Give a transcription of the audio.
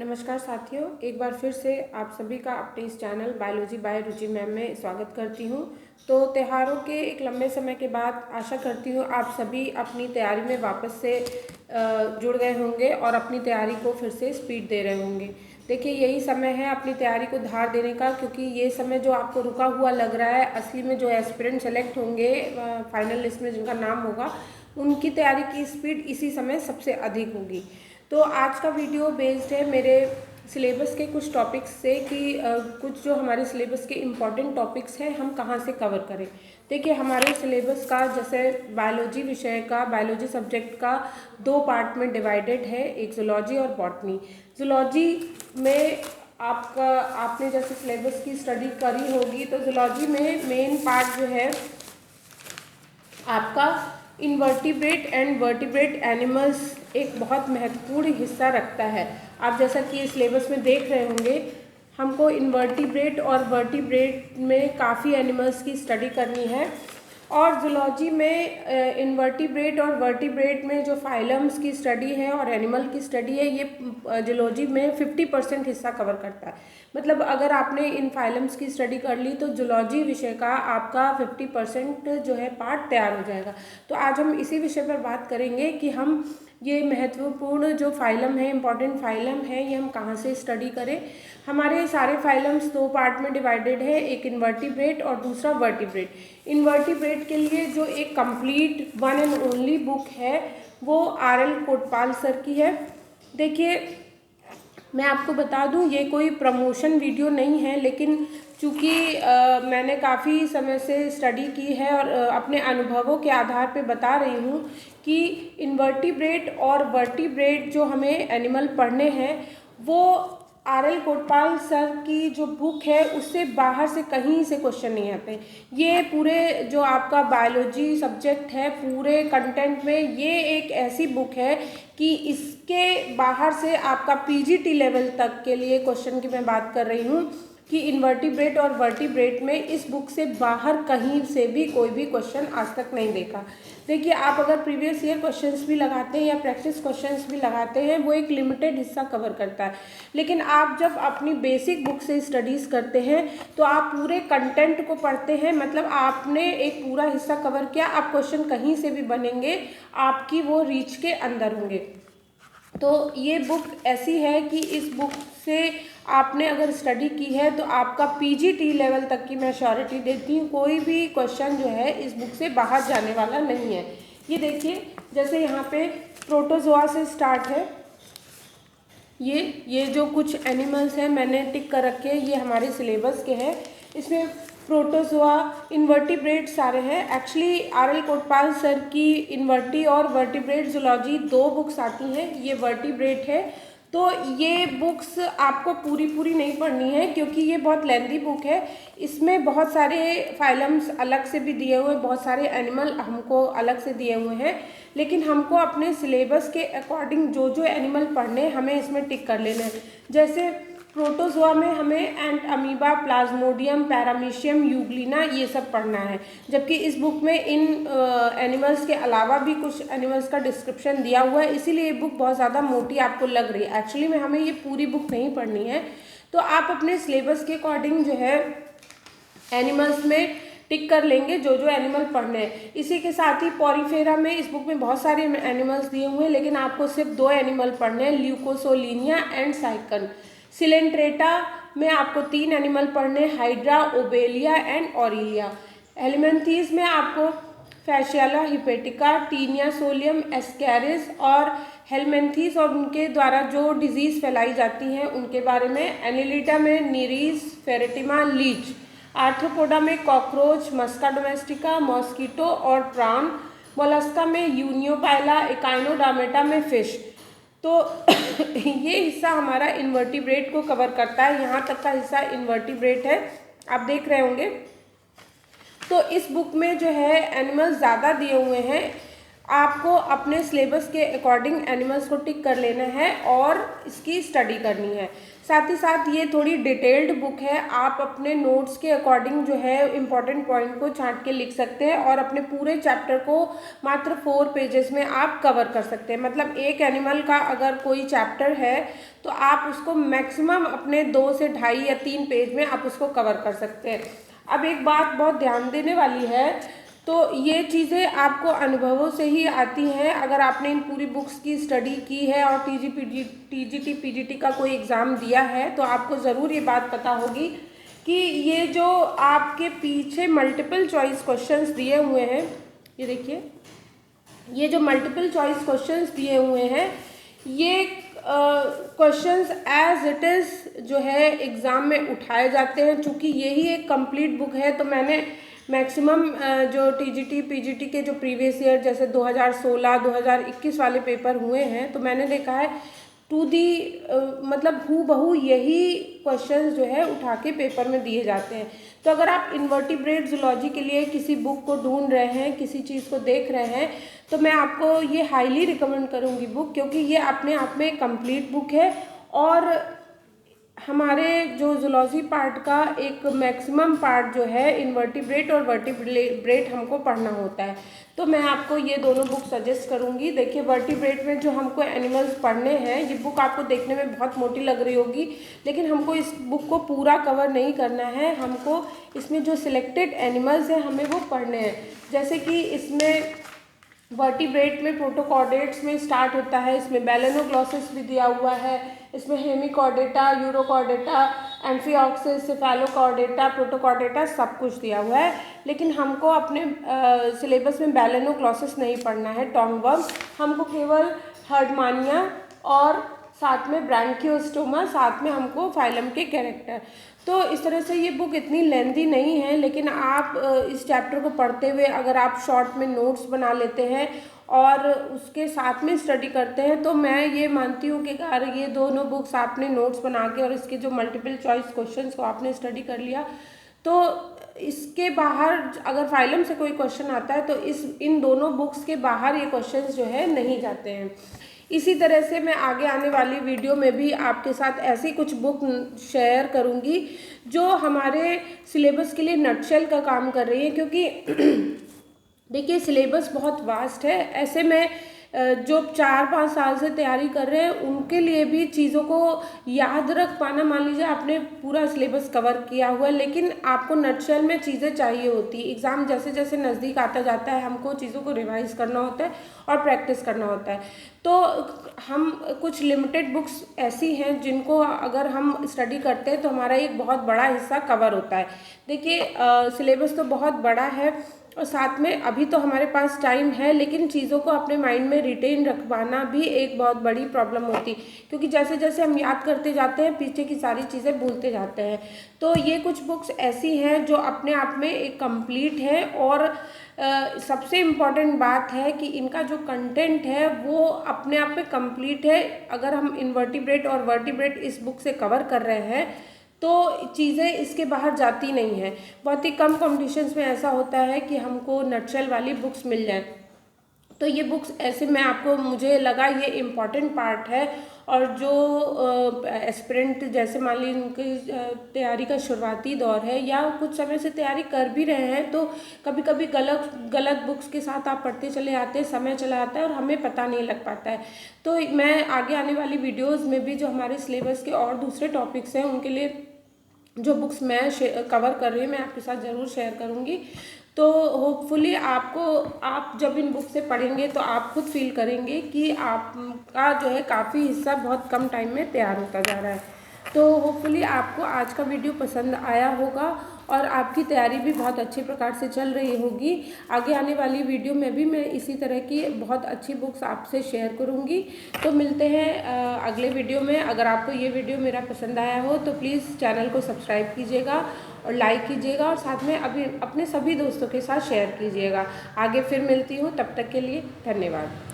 नमस्कार साथियों, एक बार फिर से आप सभी का अपने इस channel biology by Ruchi ma'am में स्वागत करती हूँ। तो त्योहारों के एक लंबे समय के बाद आशा करती हूँ आप सभी अपनी तैयारी में वापस से जुड़ गए होंगे और अपनी तैयारी को फिर से स्पीड दे रहे होंगे। देखिए, यही समय है अपनी तैयारी को धार देने का, क्योंकि ये समय जो आपको रुका हुआ लग रहा है, असली में जो एस्पिरेंट सेलेक्ट होंगे फाइनल लिस्ट में जिनका नाम होगा, उनकी तैयारी की स्पीड इसी समय सबसे अधिक होगी। तो आज का वीडियो बेस्ड है मेरे सिलेबस के कुछ टॉपिक्स से कि कुछ जो हमारे सिलेबस के इम्पॉर्टेंट टॉपिक्स हैं हम कहाँ से कवर करें। देखिए, हमारे सिलेबस का जैसे बायोलॉजी विषय का, बायोलॉजी सब्जेक्ट का 2 पार्ट में डिवाइडेड है, एक जूलॉजी और बॉटनी। जूलॉजी में आपने जैसे सिलेबस की स्टडी करी होगी, तो जूलॉजी में मेन पार्ट जो है आपका इनवर्टिब्रेट एंड वर्टिब्रेट एनिमल्स एक बहुत महत्वपूर्ण हिस्सा रखता है। आप जैसा कि सिलेबस में देख रहे होंगे, हमको इनवर्टिब्रेट और वर्टिब्रेट में काफ़ी एनिमल्स की स्टडी करनी है, और जूलॉजी में इनवर्टिब्रेट और वर्टिब्रेट में जो फाइलम्स की स्टडी है और एनिमल की स्टडी है, ये जूलॉजी में 50% हिस्सा कवर करता है। मतलब अगर आपने इन फाइलम्स की स्टडी कर ली तो जूलॉजी विषय का आपका 50% जो है पार्ट तैयार हो जाएगा। तो आज हम इसी विषय पर बात करेंगे कि हम ये महत्वपूर्ण जो फाइलम है, इम्पॉर्टेंट फाइलम है, ये हम कहाँ से स्टडी करें। हमारे सारे फाइलम्स 2 पार्ट में डिवाइडेड है, एक इनवर्टिब्रेट और दूसरा वर्टिब्रेट। इनवर्टिब्रेट के लिए जो एक complete one and only book है वो आर.एल. कोटपाल सर की है। देखिए, मैं आपको बता दूं, ये कोई प्रमोशन वीडियो नहीं है, लेकिन चूँकि मैंने काफ़ी समय से स्टडी की है और अपने अनुभवों के आधार पे बता रही हूँ कि इनवर्टिब्रेट और वर्टिब्रेट जो हमें एनिमल पढ़ने हैं वो आर.एल. कोटपाल सर की जो बुक है उससे बाहर से कहीं से क्वेश्चन नहीं आते। ये पूरे जो आपका बायोलॉजी सब्जेक्ट है, पूरे कंटेंट में ये एक ऐसी बुक है कि इसके बाहर से आपका पीजीटी लेवल तक के लिए क्वेश्चन की मैं बात कर रही हूँ कि इनवर्टिब्रेट और वर्टिब्रेट में इस बुक से बाहर कहीं से भी कोई भी क्वेश्चन आज तक नहीं देखा। देखिए, आप अगर प्रीवियस ईयर क्वेश्चंस भी लगाते हैं या प्रैक्टिस क्वेश्चंस भी लगाते हैं, वो एक लिमिटेड हिस्सा कवर करता है, लेकिन आप जब अपनी बेसिक बुक से स्टडीज़ करते हैं तो आप पूरे कंटेंट को पढ़ते हैं, मतलब आपने एक पूरा हिस्सा कवर किया। आप क्वेश्चन कहीं से भी बनेंगे, आपकी वो रीच के अंदर होंगे। तो ये बुक ऐसी है कि इस बुक से आपने अगर स्टडी की है तो आपका पीजीटी लेवल तक की मैं श्योरिटी देती हूँ, कोई भी क्वेश्चन जो है इस बुक से बाहर जाने वाला नहीं है। ये देखिए, जैसे यहाँ पे प्रोटोजोआ से स्टार्ट है, ये जो कुछ एनिमल्स हैं मैंने टिक कर रखे हैं, ये हमारे सिलेबस के हैं। इसमें प्रोटोजोआ, इनवर्टिब्रेट सारे हैं। Actually RL. कोटपाल सर की इनवर्टी और वर्टिब्रेट जूलॉजी 2 बुक्स आती हैं, ये वर्टिब्रेट है। तो ये बुक्स आपको पूरी नहीं पढ़नी है, क्योंकि ये बहुत लेंथी बुक है। इसमें बहुत सारे फाइलम्स अलग से भी दिए हुए हैं, बहुत सारे एनिमल हमको अलग से दिए हुए हैं, लेकिन हमको अपने सिलेबस के अकॉर्डिंग जो जो एनिमल पढ़ने हमें इसमें टिक कर लेना है। जैसे प्रोटोजोआ में हमें एंट अमीबा, प्लाज्मोडियम, पैरामीशियम, यूग्लिना ये सब पढ़ना है, जबकि इस बुक में इन एनिमल्स के अलावा भी कुछ एनिमल्स का डिस्क्रिप्शन दिया हुआ है, इसीलिए ये बुक बहुत ज़्यादा मोटी आपको लग रही है। एक्चुअली में हमें ये पूरी बुक नहीं पढ़नी है। तो आप अपने सिलेबस के अकॉर्डिंग जो है एनिमल्स में टिक कर लेंगे जो जो एनिमल पढ़ने हैं। इसी के साथ ही पॉरीफेरा में इस बुक में बहुत सारे एनिमल्स दिए हुए हैं, लेकिन आपको सिर्फ 2 एनिमल पढ़ने हैं, ल्यूकोसोलिनिया एंड साइकन। सिलेंट्रेटा में आपको 3 एनिमल पढ़ने, hydra, Obelia and Aurelia. Helminths में आपको फैशियाला हिपेटिका, टीनिया सोलियम, एस्कैरिस और हेलमिंथीज और उनके द्वारा जो डिजीज़ फैलाई जाती हैं उनके बारे में। एनिलिडा में नीरीज, फेरेटिमा, लीच। आर्थ्रोपोडा में कॉकरोच, मस्का डोमेस्टिका, मॉस्कीटो और प्राण। मोलस्का में यूनियोपाइला, इकाइनोडार्मेटा में फिश। तो ये हिस्सा हमारा इनवर्टिब्रेट को कवर करता है, यहाँ तक का हिस्सा इनवर्टिब्रेट है, आप देख रहे होंगे। तो इस बुक में जो है एनिमल्स ज़्यादा दिए हुए हैं। आपको अपने सिलेबस के अकॉर्डिंग एनिमल्स को टिक कर लेना है और इसकी स्टडी करनी है। साथ ही साथ ये थोड़ी डिटेल्ड बुक है, आप अपने नोट्स के अकॉर्डिंग जो है इम्पॉर्टेंट पॉइंट को छांट के लिख सकते हैं और अपने पूरे चैप्टर को मात्र 4 पेजेस में आप कवर कर सकते हैं। मतलब एक एनिमल का अगर कोई चैप्टर है तो आप उसको मैक्सिमम अपने 2 से 2.5 या 3 पेज में आप उसको कवर कर सकते हैं। अब एक बात बहुत ध्यान देने वाली है, तो ये चीज़ें आपको अनुभवों से ही आती हैं। अगर आपने इन पूरी बुक्स की स्टडी की है और टीजीटी पीजीटी का कोई एग्ज़ाम दिया है तो आपको ज़रूर ये बात पता होगी कि ये जो आपके पीछे मल्टीपल चॉइस क्वेश्चंस दिए हुए हैं, ये देखिए, ये जो मल्टीपल चॉइस क्वेश्चंस दिए हुए हैं, ये क्वेश्चंस एज इट इज़ जो है एग्ज़ाम में उठाए जाते हैं। चूँकि यही एक कंप्लीट बुक है तो मैंने मैक्सिमम जो टीजीटी पीजीटी के जो प्रीवियस ईयर जैसे 2016 2021 वाले पेपर हुए हैं तो मैंने देखा है टू दी मतलब हूबहू यही क्वेश्चंस जो है उठा के पेपर में दिए जाते हैं। तो अगर आप इन्वर्टिब्रेट जूलॉजी के लिए किसी बुक को ढूंढ रहे हैं, किसी चीज़ को देख रहे हैं, तो मैं आपको ये हाईली रिकमेंड करूँगी बुक, क्योंकि ये अपने आप में कंप्लीट बुक है और हमारे जो जूलॉजी पार्ट का एक मैक्सिमम पार्ट जो है इन्वर्टिब्रेट और वर्टिब्रेट हमको पढ़ना होता है। तो मैं आपको ये दोनों बुक सजेस्ट करूँगी। देखिए, वर्टिब्रेट में जो हमको एनिमल्स पढ़ने हैं, ये बुक आपको देखने में बहुत मोटी लग रही होगी, लेकिन हमको इस बुक को पूरा कवर नहीं करना है। हमको इसमें जो सिलेक्टेड एनिमल्स हैं हमें वो पढ़ने हैं। जैसे कि इसमें वर्टिब्रेट में प्रोटोकॉर्डेट्स में स्टार्ट होता है, इसमें बैलेनोग्लॉसिस भी दिया हुआ है, इसमें Hemichordata, urochordata, amphioxus, Cephalochordata, Protochordata सब कुछ दिया हुआ है। लेकिन हमको अपने सिलेबस में बैलेनोग्लॉसिस नहीं पढ़ना है, टॉन्गवर्म, हमको केवल हर्डमानिया और साथ में ब्रैंकियोस्टोमा, साथ में हमको फाइलम के कैरेक्टर। तो इस तरह से ये बुक इतनी लेंथी नहीं है, लेकिन आप इस चैप्टर को पढ़ते हुए अगर आप शॉर्ट में नोट्स बना लेते हैं और उसके साथ में स्टडी करते हैं तो मैं ये मानती हूँ कि अगर ये दोनों बुक्स आपने नोट्स बना के और इसके जो मल्टीपल चॉइस क्वेश्चंस को आपने स्टडी कर लिया तो इसके बाहर अगर फाइलम से कोई क्वेश्चन आता है तो इन दोनों बुक्स के बाहर ये क्वेश्चंस जो है नहीं जाते हैं। इसी तरह से मैं आगे आने वाली वीडियो में भी आपके साथ ऐसी कुछ बुक शेयर करूंगी जो हमारे सिलेबस के लिए नटशेल का काम कर रही है, क्योंकि देखिए सिलेबस बहुत वास्ट है। ऐसे में जो 4-5 साल से तैयारी कर रहे हैं उनके लिए भी चीज़ों को याद रख पाना, मान लीजिए आपने पूरा सिलेबस कवर किया हुआ है लेकिन आपको नटशेल में चीज़ें चाहिए होती है। एग्ज़ाम जैसे जैसे नज़दीक आता जाता है हमको चीज़ों को रिवाइज़ करना होता है और प्रैक्टिस करना होता है। तो हम कुछ लिमिटेड बुक्स ऐसी हैं जिनको अगर हम स्टडी करते हैं तो हमारा एक बहुत बड़ा हिस्सा कवर होता है। देखिए सिलेबस तो बहुत बड़ा है और साथ में अभी तो हमारे पास टाइम है, लेकिन चीज़ों को अपने माइंड में रिटेन रखवाना भी एक बहुत बड़ी प्रॉब्लम होती, क्योंकि जैसे जैसे हम याद करते जाते हैं पीछे की सारी चीज़ें भूलते जाते हैं। तो ये कुछ बुक्स ऐसी हैं जो अपने आप में एक कंप्लीट है और सबसे इम्पॉर्टेंट बात है कि इनका जो कंटेंट है वो अपने आप में कंप्लीट है। अगर हम इन्वर्टिब्रेट और वर्टिब्रेट इस बुक से कवर कर रहे हैं तो चीज़ें इसके बाहर जाती नहीं हैं। बहुत ही कम कॉम्पिटिशन्स में ऐसा होता है कि हमको नटशेल वाली बुक्स मिल जाएं। तो ये बुक्स ऐसे में आपको, मुझे लगा ये इम्पॉर्टेंट पार्ट है और जो एस्पिरेंट जैसे मान ली उनकी तैयारी का शुरुआती दौर है या कुछ समय से तैयारी कर भी रहे हैं तो कभी कभी गलत बुक्स के साथ आप पढ़ते चले आते हैं, समय चला आता है और हमें पता नहीं लग पाता है। तो मैं आगे आने वाली वीडियोज़ में भी जो हमारे सिलेबस के और दूसरे टॉपिक्स हैं उनके लिए जो बुक्स मैं कवर कर रही हूँ मैं आपके साथ ज़रूर शेयर करूँगी। तो होपफुली आप जब इन बुक से पढ़ेंगे तो आप खुद फील करेंगे कि आपका जो है काफ़ी हिस्सा बहुत कम टाइम में तैयार होता जा रहा है। तो होपफुली आपको आज का वीडियो पसंद आया होगा और आपकी तैयारी भी बहुत अच्छे प्रकार से चल रही होगी। आगे आने वाली वीडियो में भी मैं इसी तरह की बहुत अच्छी बुक्स आपसे शेयर करूंगी। तो मिलते हैं अगले वीडियो में। अगर आपको ये वीडियो मेरा पसंद आया हो तो प्लीज़ चैनल को सब्सक्राइब कीजिएगा और लाइक कीजिएगा और साथ में अभी अपने सभी दोस्तों के साथ शेयर कीजिएगा। आगे फिर मिलती हूँ, तब तक के लिए धन्यवाद।